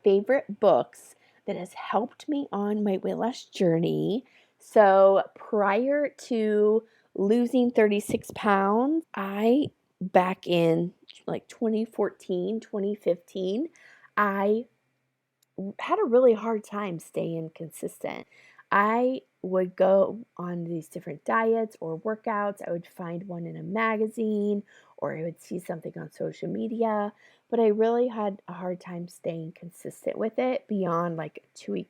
favorite books that has helped me on my weight loss journey. So prior to losing 36 pounds, back in like 2014, 2015, I had a really hard time staying consistent. I would go on these different diets or workouts. I would find one in a magazine or I would see something on social media, but I really had a hard time staying consistent with it beyond like a 2 week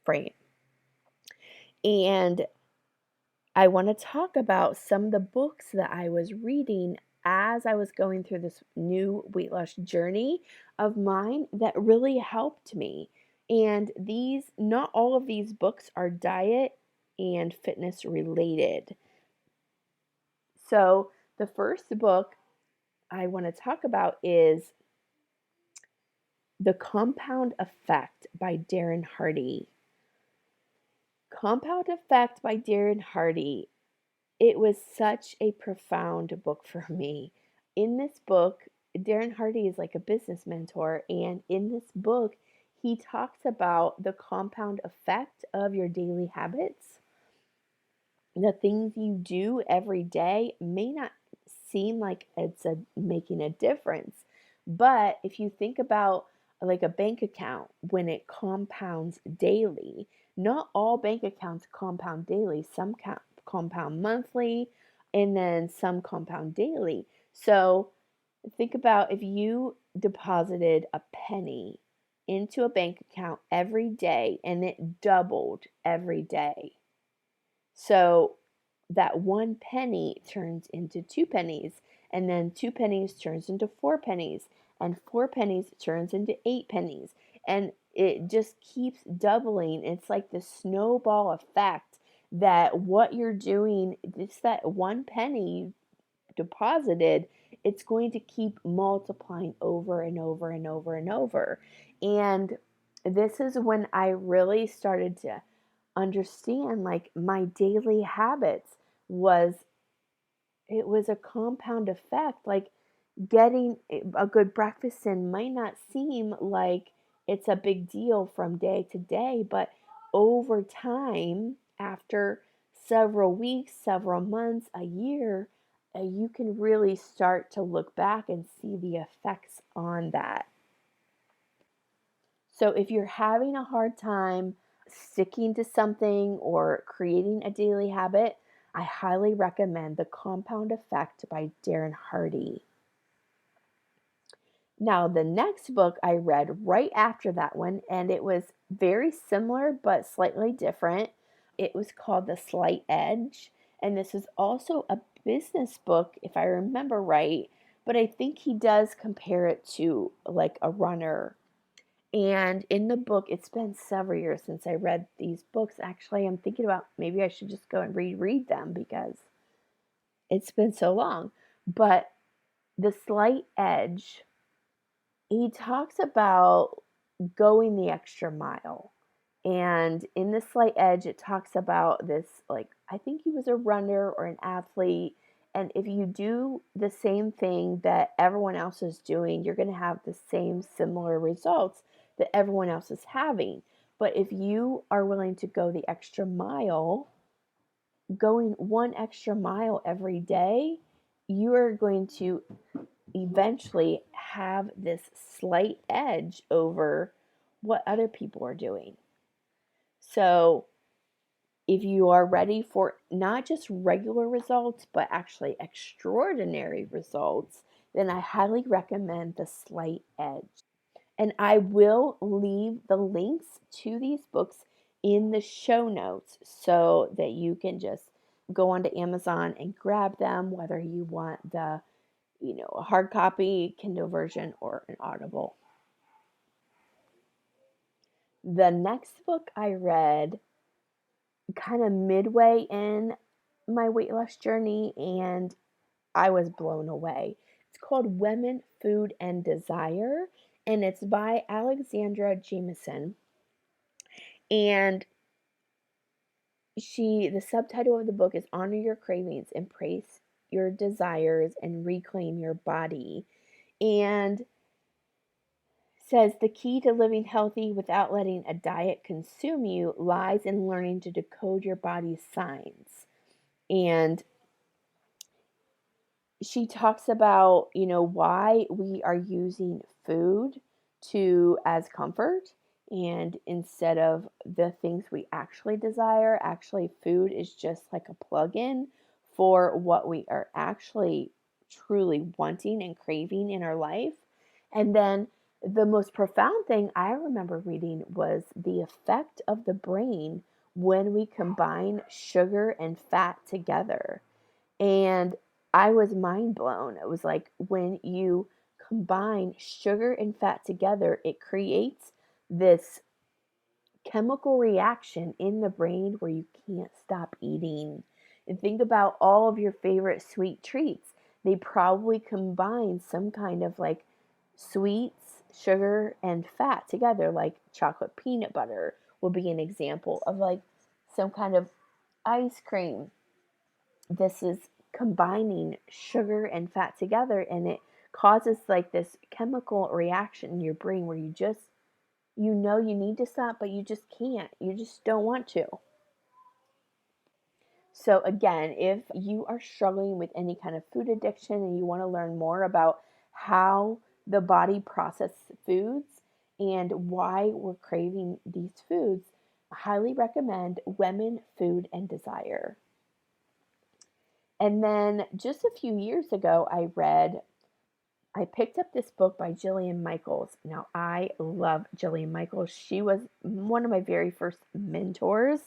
frame. And I want to talk about some of the books that I was reading as I was going through this new weight loss journey of mine that really helped me. And not all of these books are diet and fitness related. So, the first book I want to talk about is The Compound Effect by Darren Hardy. Compound Effect by Darren Hardy. It was such a profound book for me. In this book, Darren Hardy is like a business mentor, and in this book, he talks about the compound effect of your daily habits. The things you do every day may not seem like making a difference, but if you think about like a bank account when it compounds daily, not all bank accounts compound daily. Some compound monthly, and then some compound daily. So think about if you deposited a penny into a bank account every day and it doubled every day. So that one penny turns into 2 pennies, and then 2 pennies turns into 4 pennies, and 4 pennies turns into 8 pennies. And it just keeps doubling. It's like the snowball effect that what you're doing, just that one penny deposited, it's going to keep multiplying over and over and over and over. And this is when I really started to understand like my daily habits was it was a compound effect. Like getting a good breakfast in might not seem like it's a big deal from day to day, but over time, after several weeks, several months, a year, you can really start to look back and see the effects on that. So if you're having a hard time sticking to something or creating a daily habit, I highly recommend The Compound Effect by Darren Hardy. Now, the next book I read right after that one, and it was very similar but slightly different. It was called The Slight Edge, and this is also a business book, if I remember right, but I think he does compare it to like a runner. And in the book, it's been several years since I read these books. Actually, I'm thinking about maybe I should just go and reread them because it's been so long. But The Slight Edge, he talks about going the extra mile. And in The Slight Edge, it talks about this, like, I think he was a runner or an athlete. And if you do the same thing that everyone else is doing, you're going to have the same similar results that everyone else is having. But if you are willing to go the extra mile, going one extra mile every day, you are going to eventually have this slight edge over what other people are doing. So, if you are ready for not just regular results, but actually extraordinary results, then I highly recommend The Slight Edge. And I will leave the links to these books in the show notes so that you can just go onto Amazon and grab them, whether you want the, a hard copy, Kindle version, or an Audible. The next book I read kind of midway in my weight loss journey, and I was blown away. It's called Women, Food, and Desire, and it's by Alexandra Jameson. And the subtitle of the book is Honor Your Cravings, Embrace Your Desires, and Reclaim Your Body. And says the key to living healthy without letting a diet consume you lies in learning to decode your body's signs. And she talks about, why we are using food to as comfort, and instead of the things we actually desire, actually food is just like a plug-in for what we are actually truly wanting and craving in our life. And then the most profound thing I remember reading was the effect of the brain when we combine sugar and fat together. And I was mind blown. It was like when you combine sugar and fat together, it creates this chemical reaction in the brain where you can't stop eating. And think about all of your favorite sweet treats. They probably combine some kind of like sweets, sugar, and fat together, like chocolate peanut butter will be an example of like some kind of ice cream. This is combining sugar and fat together, and it causes like this chemical reaction in your brain where you need to stop, but you just can't. You just don't want to. So again, if you are struggling with any kind of food addiction and you want to learn more about how the body processes foods and why we're craving these foods, I highly recommend Women, Food, and Desire. And then just a few years ago, I picked up this book by Jillian Michaels. Now, I love Jillian Michaels. She was one of my very first mentors,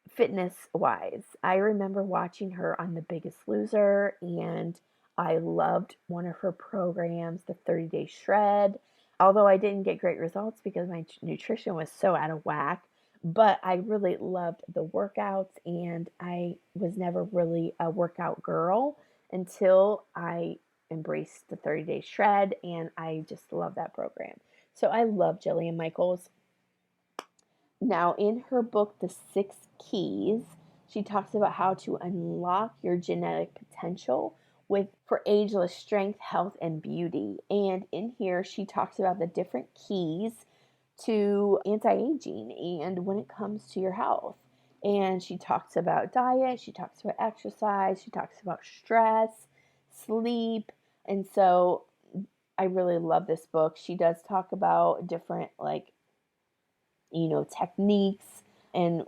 fitness wise. I remember watching her on The Biggest Loser, and I loved one of her programs, the 30-Day Shred. Although I didn't get great results because my nutrition was so out of whack, but I really loved the workouts, and I was never really a workout girl until I embraced the 30-Day Shred, and I just love that program. So I love Jillian Michaels. Now, in her book, The Six Keys, she talks about how to unlock your genetic potential for ageless strength, health, and beauty. And in here, she talks about the different keys to anti-aging and when it comes to your health. And she talks about diet, she talks about exercise, she talks about stress, sleep. And so I really love this book. She does talk about different techniques and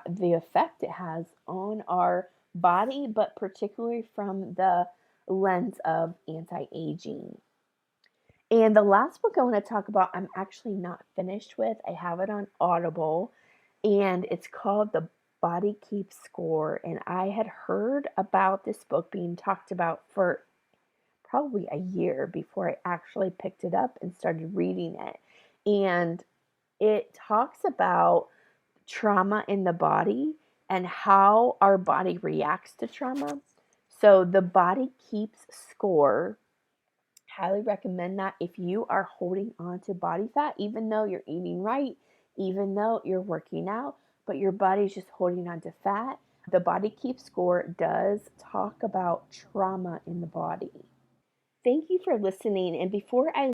the effect it has on our body, but particularly from the lens of anti-aging. And the last book I want to talk about, I'm actually not finished with. I have it on Audible, and it's called The Body Keeps Score. And I had heard about this book being talked about for probably a year before I actually picked it up and started reading it. And it talks about trauma in the body and how our body reacts to trauma. So the body keeps score. Highly recommend that if you are holding on to body fat, even though you're eating right, even though you're working out, but your body's just holding on to fat. The Body Keeps Score does talk about trauma in the body. Thank you for listening. And before I